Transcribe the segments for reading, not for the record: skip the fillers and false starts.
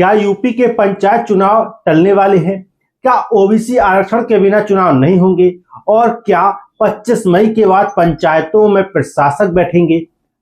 क्या यूपी के पंचायत चुनाव टलने वाले हैं? क्या ओबीसी आरक्षण के बिना चुनाव नहीं होंगे? और क्या 25 मई के बाद पंचायतों में प्रशासक बैठेंगे?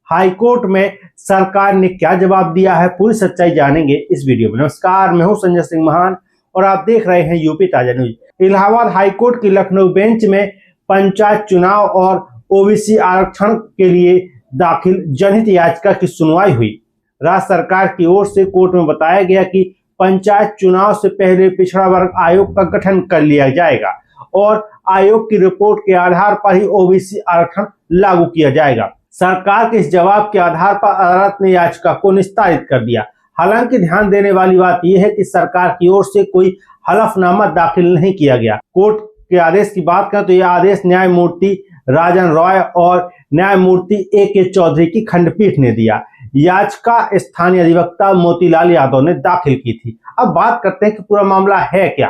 हाईकोर्ट में सरकार ने क्या जवाब दिया है? पूरी सच्चाई जानेंगे इस वीडियो में। नमस्कार, मैं हूं संजय सिंह महान और आप देख रहे हैं यूपी ताजा न्यूज। इलाहाबाद हाईकोर्ट की लखनऊ बेंच में पंचायत चुनाव और ओबीसी आरक्षण के लिए दाखिल जनहित याचिका की सुनवाई हुई। राज्य सरकार की ओर से कोर्ट में बताया गया कि पंचायत चुनाव से पहले पिछड़ा वर्ग आयोग का गठन कर लिया जाएगा और आयोग की रिपोर्ट के आधार पर ही ओबीसी आरक्षण लागू किया जाएगा। सरकार के इस जवाब के आधार पर अदालत ने याचिका को निस्तारित कर दिया। हालांकि ध्यान देने वाली बात यह है कि सरकार की ओर से कोई हलफनामा दाखिल नहीं किया गया। कोर्ट के आदेश की बात करें तो यह आदेश न्यायमूर्ति राजन रॉय और न्यायमूर्ति ए.के. चौधरी की खंडपीठ ने दिया। याचिका स्थानीय अधिवक्ता मोतीलाल यादव ने दाखिल की थी। अब बात करते हैं कि पूरा मामला है क्या।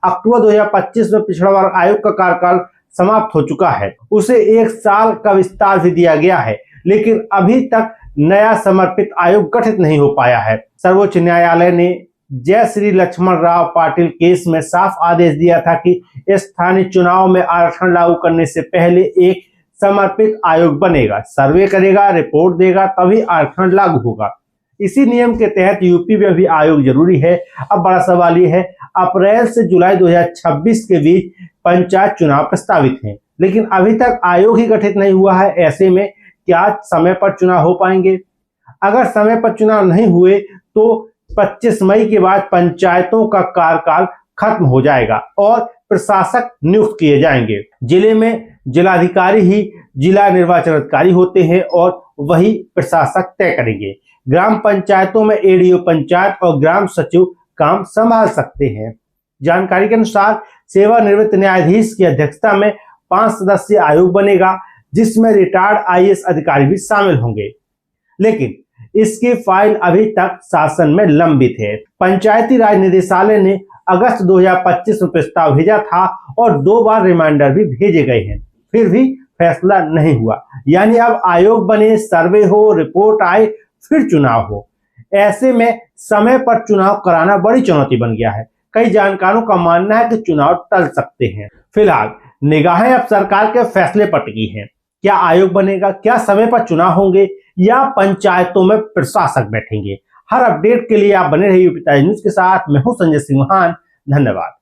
अक्टूबर 2025 में पिछड़ा वर्ग आयोग का कार्यकाल समाप्त हो चुका है। उसे 1 साल का विस्तार भी दिया गया है, लेकिन अभी तक नया समर्पित आयोग गठित नहीं हो पाया है। सर्वोच्च न्यायालय ने जय श्री लक्ष्मण राव पाटिल केस में साफ आदेश दिया था कि स्थानीय चुनाव में आरक्षण लागू करने से पहले एक समर्पित आयोग बनेगा, सर्वे करेगा, रिपोर्ट देगा, तभी आरक्षण लागू होगा। इसी नियम के तहत यूपी में भी आयोग जरूरी है। अब बड़ा सवाल यह है, अप्रैल से जुलाई 2026 के बीच पंचायत चुनाव प्रस्तावित हैं, लेकिन अभी तक आयोग ही गठित नहीं हुआ है। ऐसे में क्या समय पर चुनाव हो पाएंगे? अगर समय पर चुनाव नहीं हुए तो 25 मई के बाद पंचायतों का कार्यकाल खत्म हो जाएगा और प्रशासक नियुक्त किए जाएंगे। जिले में जिलाधिकारी ही जिला निर्वाचन अधिकारी होते हैं और वही प्रशासक तय करेंगे। ग्राम पंचायतों में एडीओ पंचायत और ग्राम सचिव काम संभाल सकते हैं। जानकारी के अनुसार सेवानिवृत्त न्यायाधीश की अध्यक्षता में 5 सदस्यीय आयोग बनेगा, जिसमें रिटायर्ड आईएएस अधिकारी भी शामिल होंगे, लेकिन इसकी फाइल अभी तक शासन में लंबित है। पंचायती राज निदेशालय ने अगस्त 2025 में प्रस्ताव भेजा था और 2 बार रिमाइंडर भी भेजे गए हैं, फिर भी फैसला नहीं हुआ। यानी अब आयोग बने, सर्वे हो, रिपोर्ट आए, फिर चुनाव हो। ऐसे में समय पर चुनाव कराना बड़ी चुनौती बन गया है। कई जानकारों का मानना है कि चुनाव टल सकते हैं। फिलहाल निगाहें अब सरकार के फैसले पर टिकी हैं। क्या आयोग बनेगा, क्या समय पर चुनाव होंगे या पंचायतों में प्रशासक बैठेंगे? हर अपडेट के लिए आप बने रहिए यूपी ताजा न्यूज के साथ। मैं हूं संजय सिंह महान। धन्यवाद।